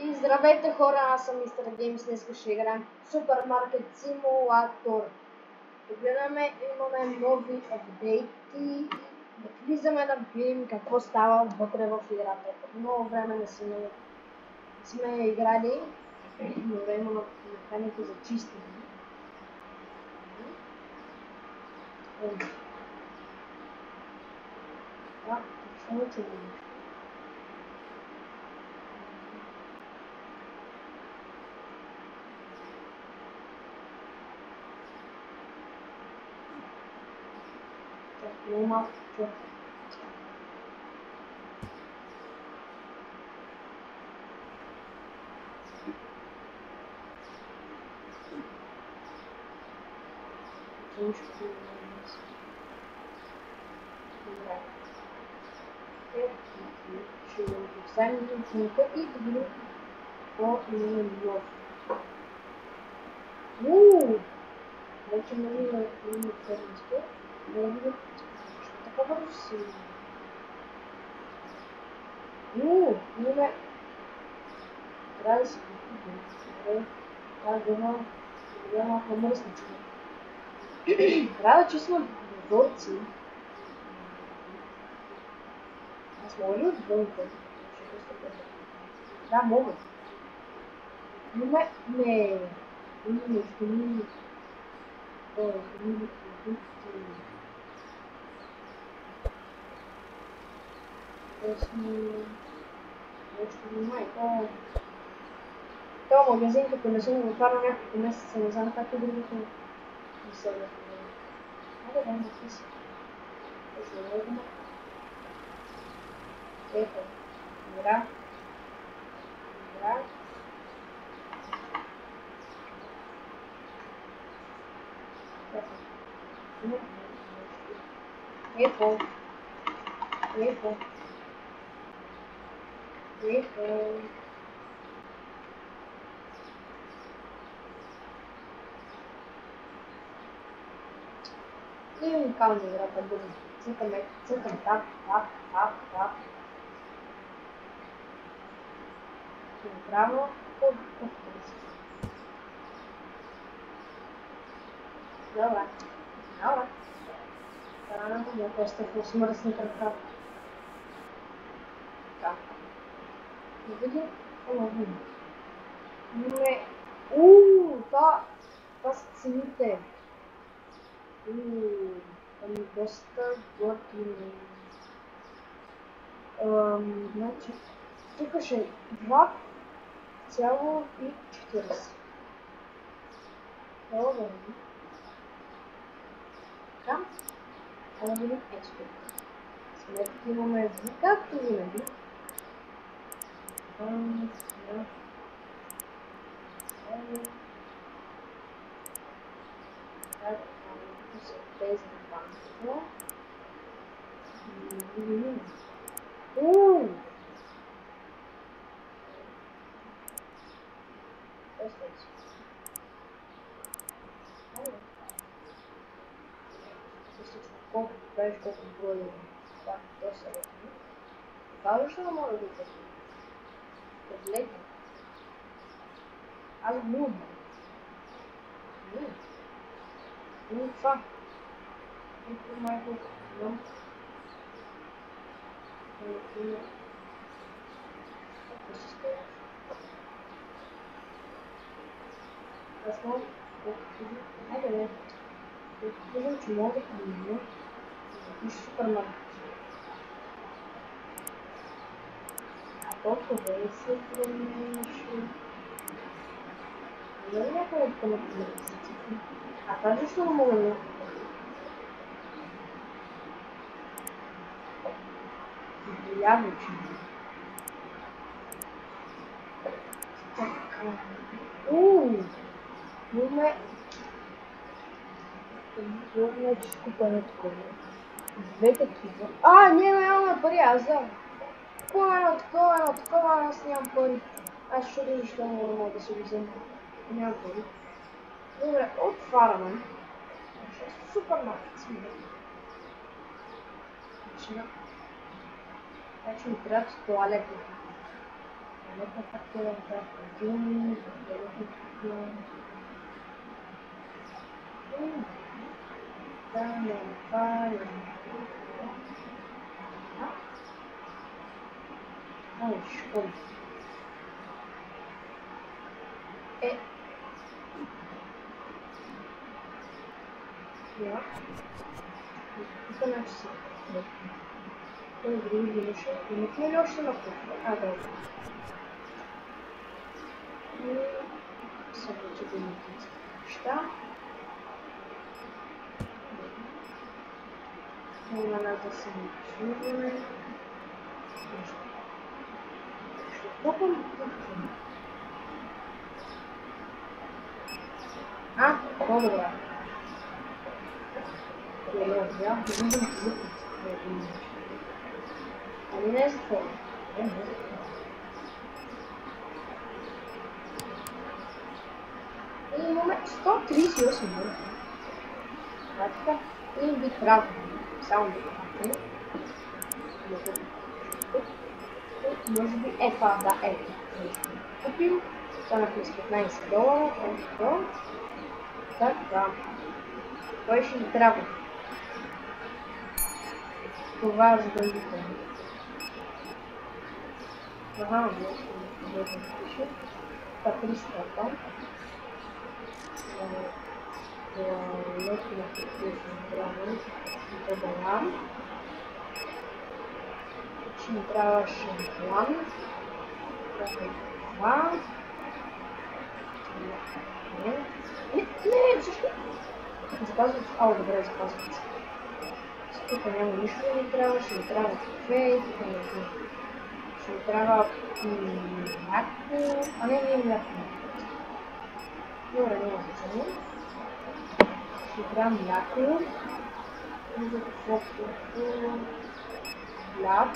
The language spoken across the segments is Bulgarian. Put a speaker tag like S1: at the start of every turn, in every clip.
S1: И здравейте хора, аз съм Мистер Геймс, днес ще играем Супермаркет Симулатор. Погледаме, имаме нови апдейти. Да влизаме да видим какво става вътре в играта. Много време не сме играли, но да има механика за чистене. Да, какво не чувам? Много малко чувам. Ще го поставим на цената и да видим какво има нов. Вече може да има фермиско. Да видим защо така бързо се имаме. Трябва да се купим. Трябва да има малко мръсничко. Трябва да чувствам прозорци. Аз мога ли отвънка? Да, мога. Не. Това магазин, като не съм го отварял няколко месеца, не знам как е другото не се да. Айде да написа. Ето. Игра. Ето. И уникална играта дума. Цъкам тап. Направо по Добре. Раната му просто в смърсни крака. Така. Да видим какво видим. Имаме... Това са цените. Ами доста готини. Значи, тук ще е 2,40. Добре. Така. Да видим експорт. Сметки имаме както винаги. Тези банките. Колко правиш, колко броя това доста летни. Това защо не мога да го кажа? Погледни. Аз го това. Ето майко знам. Какво се стоя? Аз мога айде. Виждам, че мога да помня. И супермаркет. Толкова се променяше. Нали някой от към месеци? А това защо не мога да... Яблочни. Така. Имаме скупане такова. Две такива. Нямаме пари, аз знам. Едно такова, аз нямам пари. Аз ще чудя защо мога да се го взема. Нямам пари. Добре, отваряме. Супермаркет сме. Значи ми трябват туалетни. Школа. Ja. Ich kann auch sehen. Und wie Леша? Нет, не Леша на кухне. А, да. Все, тебе не видите. Что? Мне надо самочувствовать. Что там? А, добро. Я буду выпить. А не на языке. И момент 138 минут. Это и быть прав. Сам быть. Может быть, это, да, это. Купим. Цена плюс $15. Хорошо. Так, да. Больше не трябва. Това задължително. Ага, вот пише. По 300 там. Легко на $5 продавам. Очень трябва шампуан. Това. Не, защо? Запазват. Ау, добре, запазват. Тук няма нищо да ми трябва, ще ми трябва кафе, тук не знам. Ще ми трябва мляко, а не мляко. Добре, няма значение. Ще ми трябва мляко. И за каквото хляб.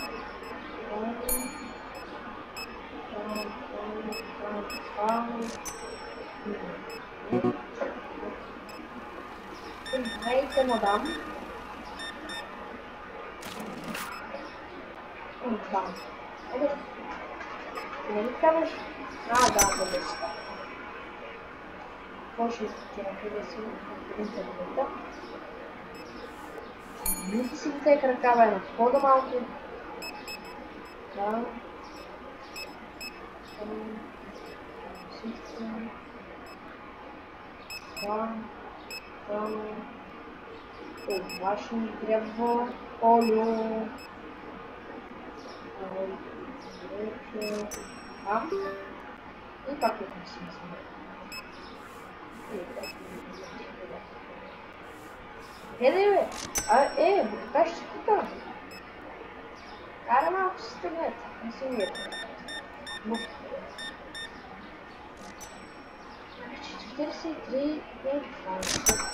S1: Здравейте, мадам. Да. Не ли казваш? А, да, бъдеш. Какво ще изпитира? Къде си интернета? Мисля си те крака, бе, на по-малко. Да. Всичко. Да. Това ще ми трябва олио. И пак е смисъл. Бе! Така ще тука. Кара малко се стегнете. Не се виете. 43 и 20.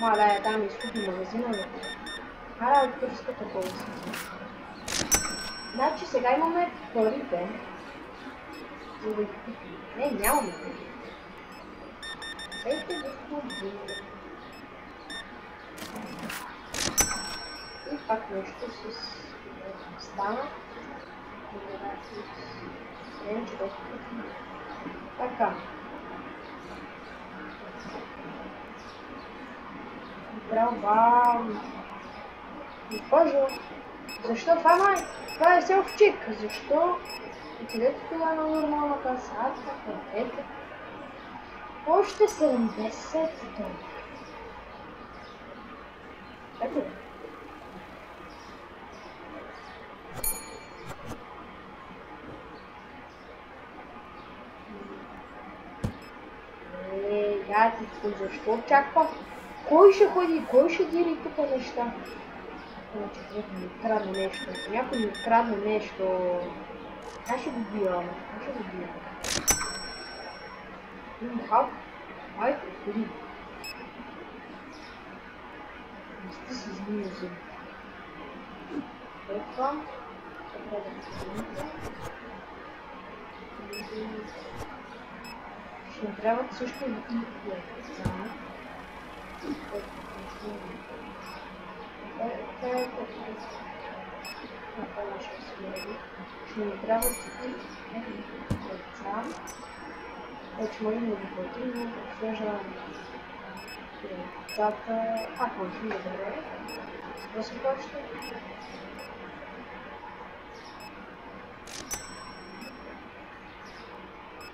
S1: Мала, там изкупи магазина, но... Ара, от турската полиция. Значи сега имаме втори ден. За да ги купим. Не, нямаме пари. Сейте господин. И пак нещо с... стана. Така. Браво! Госпожо, защо това май? Това е селфчик. Защо? Отидете това на нормална каса. Ето. Още 70 $. Ето. Гати, защо очаква? Кой ще ходи? Кой ще дiri тук неща? Значи, някой ми открадне нещо. Някой ми открадне нещо. Аз ще го бия, Халк, майко, ходи. Не сте си измия зъм. Това. Трябва да се измия. Ще ми трябват също и яйца. това ще се нареди. Ще ни трябват и деца. Вече можем да ги платим, но обслужваме децата. Може да добре. Да се почне.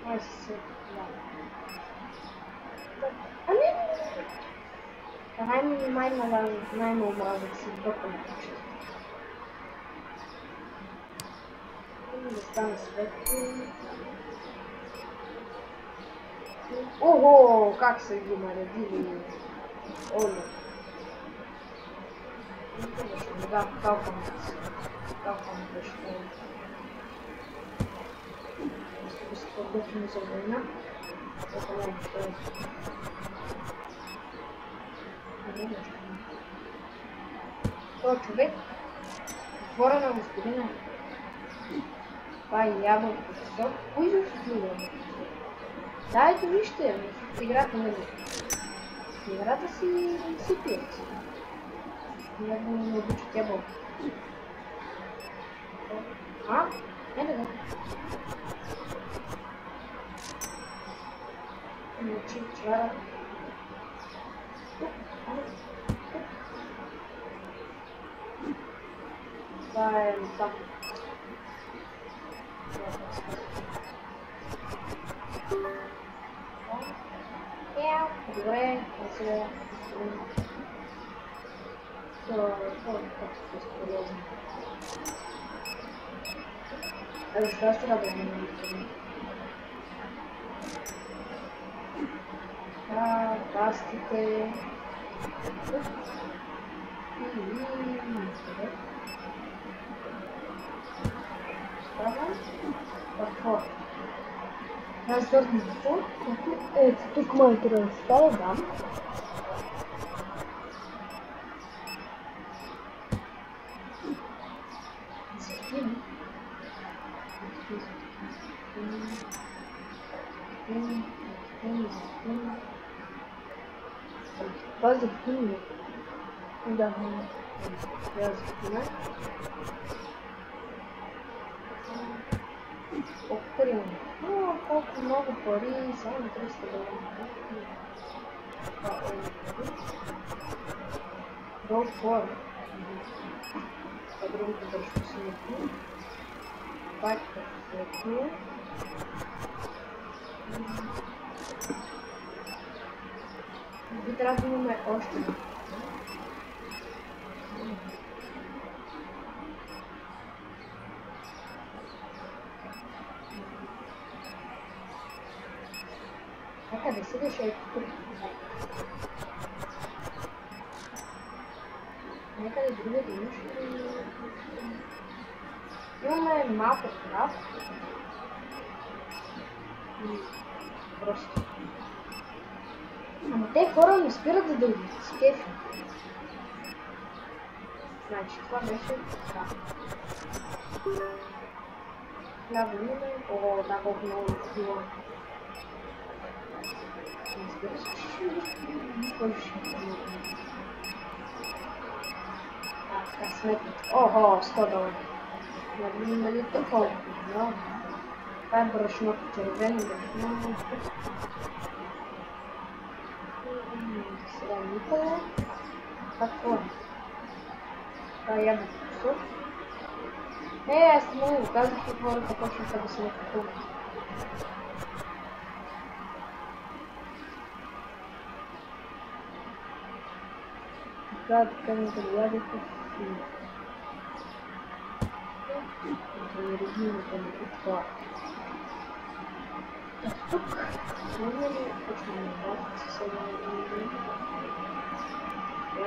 S1: Ай се, да. Най-омразък си бъркам почти. Да стане светло. Ого, как са ги наредили. Оле. Да, калкам беше. Ще се подготвим за война. Това не е що е. Това човек отвора на господина. Това е ябълко сок. Кой за студия? Да, ето вижте, играта на играта си пият. Много не обичат ябълко. Не да. Мълчи, чвара. Това е там. Добре, сега. Това е безполезно. Защо ще да бъдем? Пастите. Какво? Разгърната. Ето тук моите разстава, да. Закинем. Това закинем. Да, трябва да закинем. Колко пари имаме? Колко много пари, само 300 долара. Долу хора. А другото държко си някакво. Пачка светло. Би трябва да имаме още. Къде седиш ето тук? Някъде друга да имаш ли? Имаме малко крав. Просто. Ама те хора не спират да ги скефи. Значи това беше така. Хляба имаме. О, да, колко много хубаво. Така сметната. Ого, 100 долара. Не видим дали толкова. Това е брашното, червено брашно. Сега никъде. Какво е? Това е ябълко сок. Аз не го казах и хората почнаха да се накупуват. Така ми предлагаха филм. Да не регимата ми това. А тук може ли почваме на вас със една регима?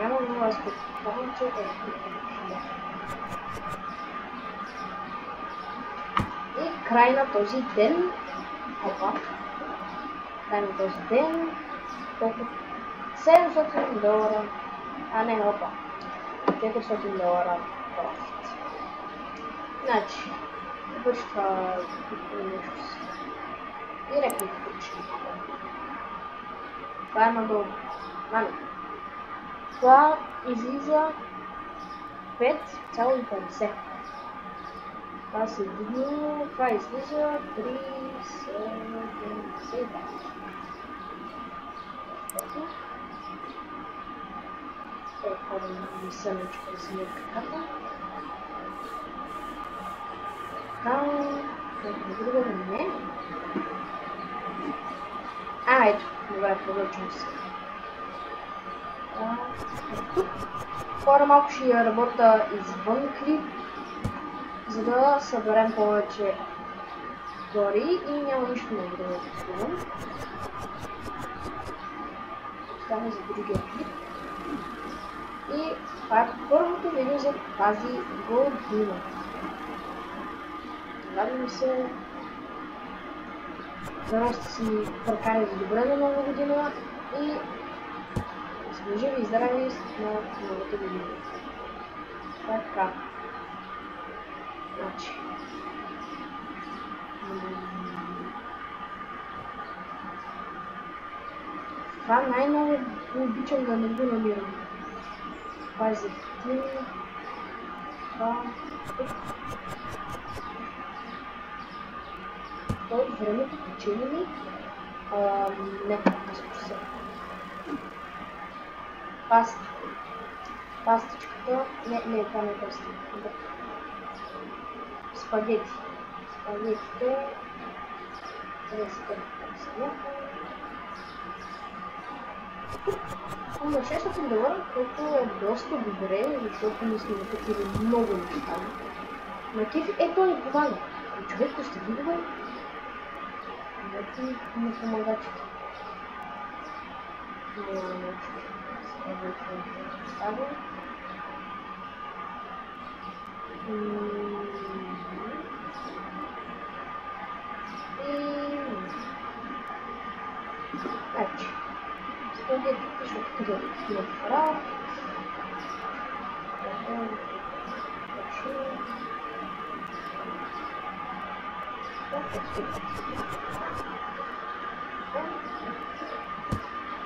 S1: Няма много аз предполагам, че е тук. И край на този ден. Опа. Край на този ден. Колко? 700 долара. А не, опа. 400 долара профит. Значи, върши това нещо си. Директно включи. Това е надолу. Това излиза 5,50. Това се видно, това излиза 3,72. Ходим на съмечко да си мерка карта. Друго не. Ето. Добре, продължим се. Тук. Хора малко ще я работя извън клип, за да съберем повече гори и няма нищо много да разкривам. Оставаме за другия клип. И това е първото видео за тази година. Радвам се. Дано сте си прекарали добре на нова година и сме живи и здрави на новата година. Така. Значи. Това най-много обичам да не го намирам. Това е за тим. Това. От времето печели ли? Не, не се. Паста. Пастичката. Не, това не е паста. Спагети. Спагетите. Трябва да се търпим. На 600 долара, което е доста добре, защото ние сме накупили много неща. На кефи, ето ни помага. Човек ще видува. Ето ми помагачите. Няма нещо. Става. Значи. Спагетите ще отидат на фраг.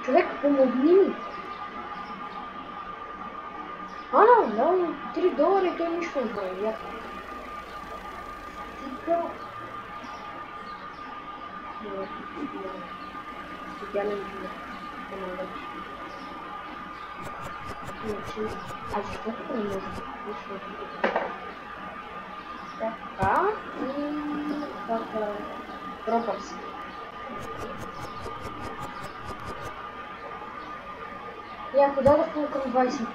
S1: Човек, помогни ми! Дал 3 долара и той нищо не прави. Стига. Идеален човек. Значи, защо тук не може да така и така. Дропър се. И ако дадох към 25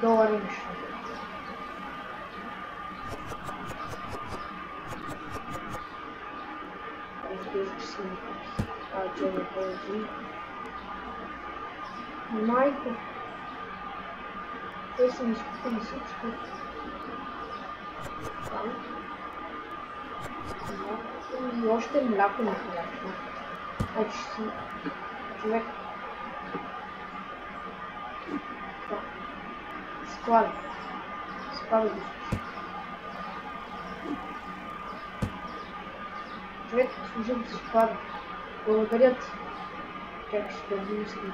S1: долара нещо. Разбира, че си не купи. Че не ползи. Майко. Те са ми изкупили всичко. И още мляко не хляпно. Значи си човек. Склада да слушаш. Човек служил да се склада. Благодаря ти. Как ще да ви мисли.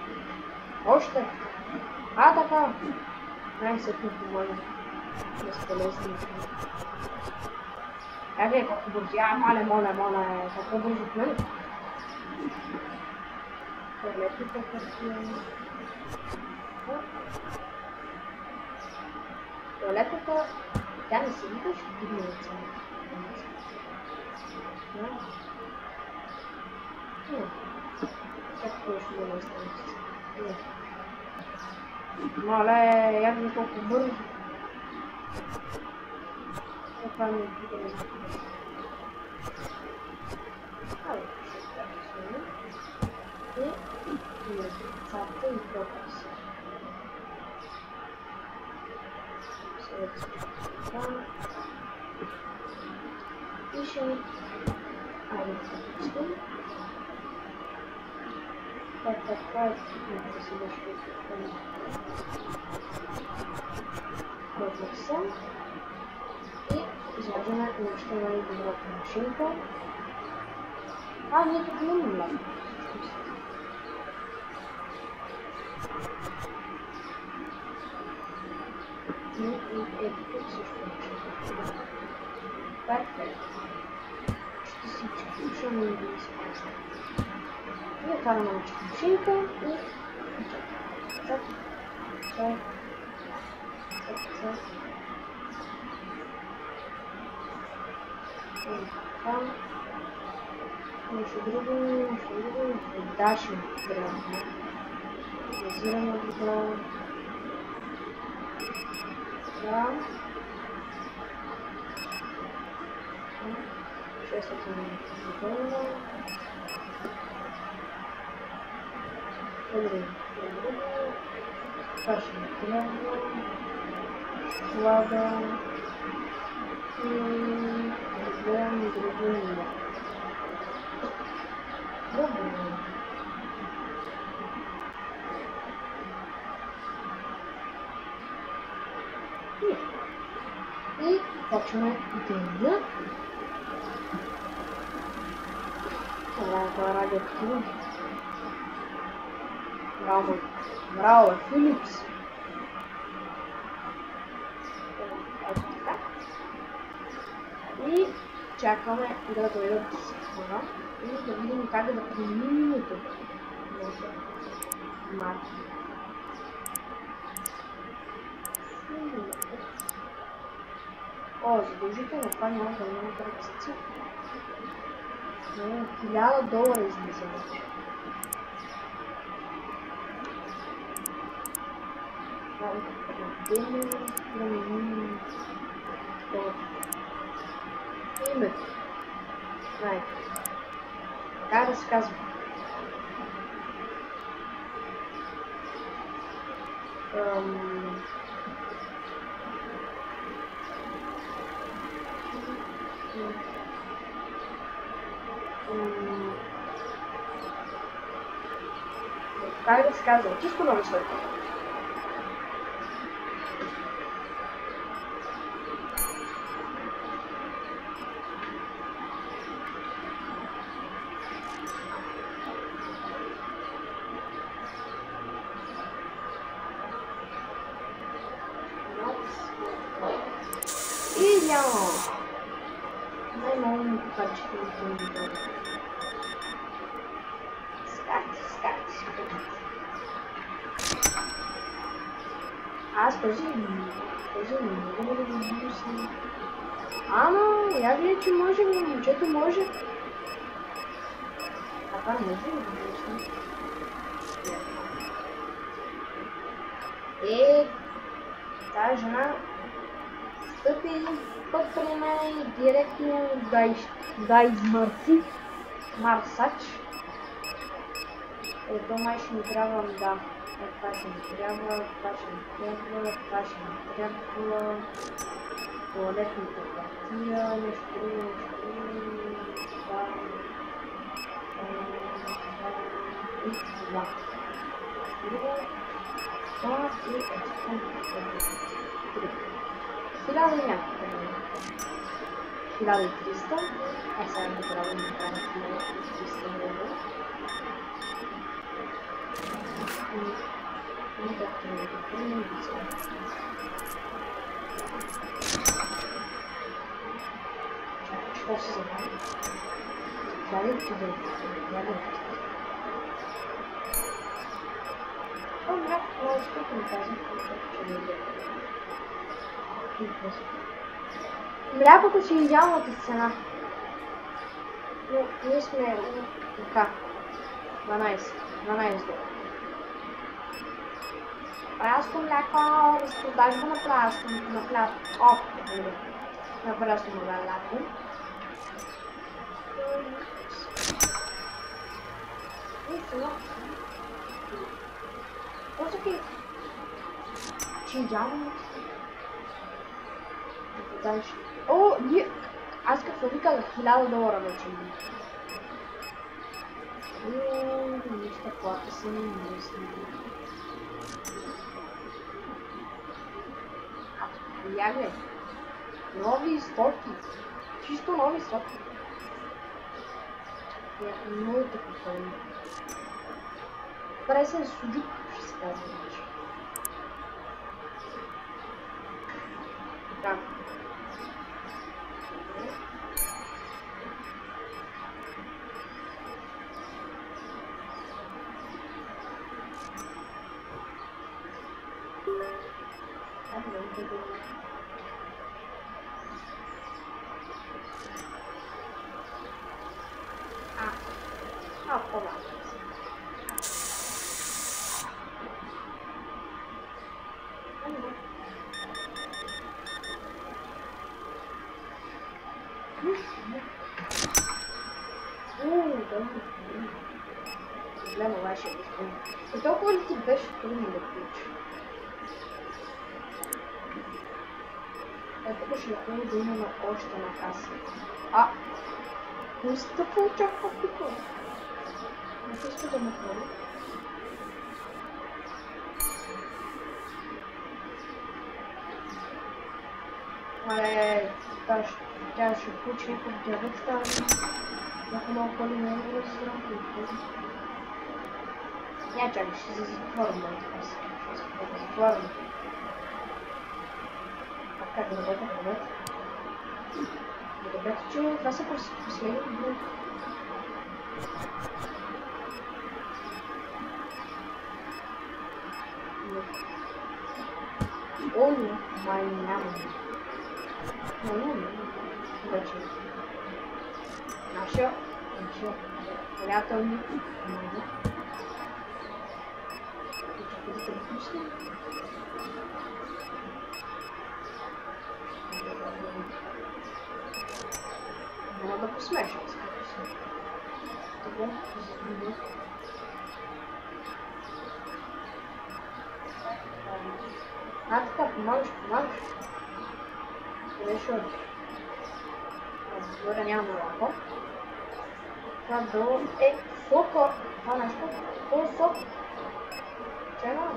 S1: Още. Така. Най-сетно помага. Безполезно. Колко бързи. Моля. Какво бързо от мен? Туалетната хартия. Туалетната, тя не се вика, ще дигне от цяло. Както ще да не стане. Мале, явно колко бързо. Това ми е да не и цапта и пропас. Пише това е да си нещо Протекса и изваждаме нещо на добрата машинка. Ние тук имаме мляко. И ето тук също Перфект. Ще ми използвам. И караме на машинка и чак. Там нещо друго, даши трябва. Базираме вода. Да. 600 мл. Добре. Това ще ми трябва. Слада. И разбирам друго ниво. Добре. И почваме да това е радиоактивно. Браво, Филипс. Ето така. И чакаме да дойдат хора и да видим как да променим тук. Марки. О, задължително това няма да има рецепция. $1000 излиза вече. Името. Знаете. Как да се казва? Как да се казва? Чисто нови свет. И няма. Най-много ми покачи това видео. Скачи. Аз този не мога да го видя с него. Ама, я гледа, че може, момчето може. Това може да го видя с него. Тази жена стъпи един път при мен и директно да измърси Марсач. Ето май ще ми трябва да. Това ще ми трябва, това ще ми трябва. Туалетната партия, нещо друго. И това. Това и ето. 1000 и някакво. 1300. А сега не трябва да направя 1300 евро. И както не го какво се забави? Гледайте да Добре, много скъпо ми казвам, че не е. Мляпото си идеалната цена. Но ние сме така. 12 $. Прясно мляко, разпродажба на пляско. На прясно мляко. И това. Просто че идеалната цена. О, аз какво ви казах, $1000 вече има. Нищо плата се не мисли. Я гледай. Нови стоки. Чисто нови стоки. Много така пълни. Пресен суджук, ще се казва вече. Така. Problema, eu acho. Então, quando ele te deixa todo mundo aqui. Eu tô deixando uma na costa na casa. Ah! Просто получав попитку. Не се ще да ме хвали. Тя ще получи някакъв диалект става. Някакво малко по-линейно да се разбира. Я чакай, ще се затворим, да се затворим. А как да бъде? Добре, че това са последни дни. О, май няма. Вече. Нашия приятел ми. Чакайте да пусне. Няма да посмешам, скажи се. Това е. Така, помагаш. Решо. Горе няма малко. Това долу е соко. Това нещо. Това е сок. Чена.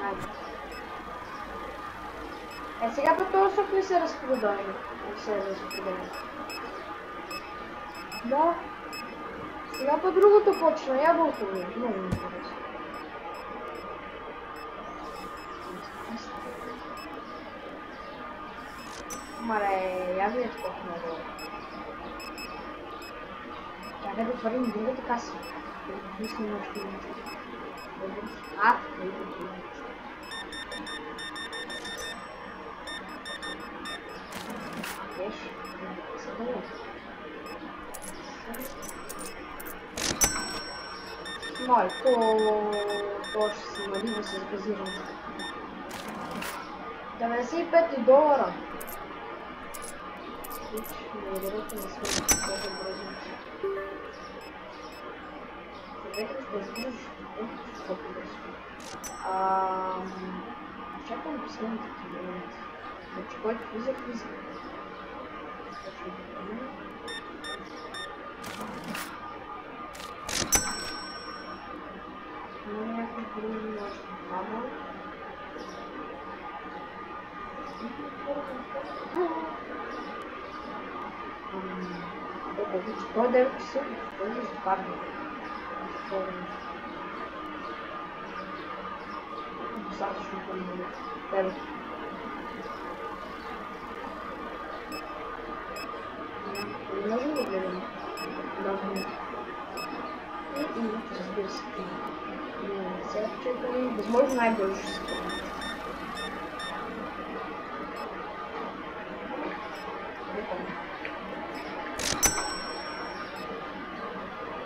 S1: Айде. Сега по този сок не се разпродава. Да. Сега по другото почна, ябълко ми. Много ми харесва. Маре, я видя колко много. Чакай да отворим другата каса. Да снимам още нещо. То ще се налива с газиране. $95. Невероятно на света, много бразилче. Съветът да разбираш колко бързо. Чакам последните моменти. Значи, който влиза. Някакви други може да мама. Той да е часа, той да западне. Достатъчно по-много. Не можем да гледаме. И разбира се. Сега чекаме, възможно най-бързо ще се помня.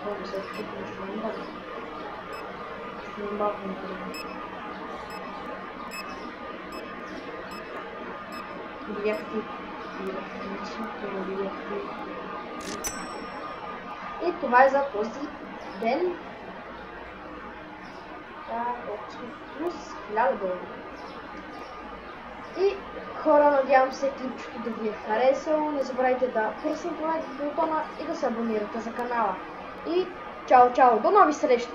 S1: Това се чекаме, ще не бавно. Ще не бавно. И това е за този ден. Плюс $1000. И хора, надявам се клипчето да ви е харесало. Не забравяйте да пръснете лайк бутона и да се абонирате за канала. И чао, до нови срещи!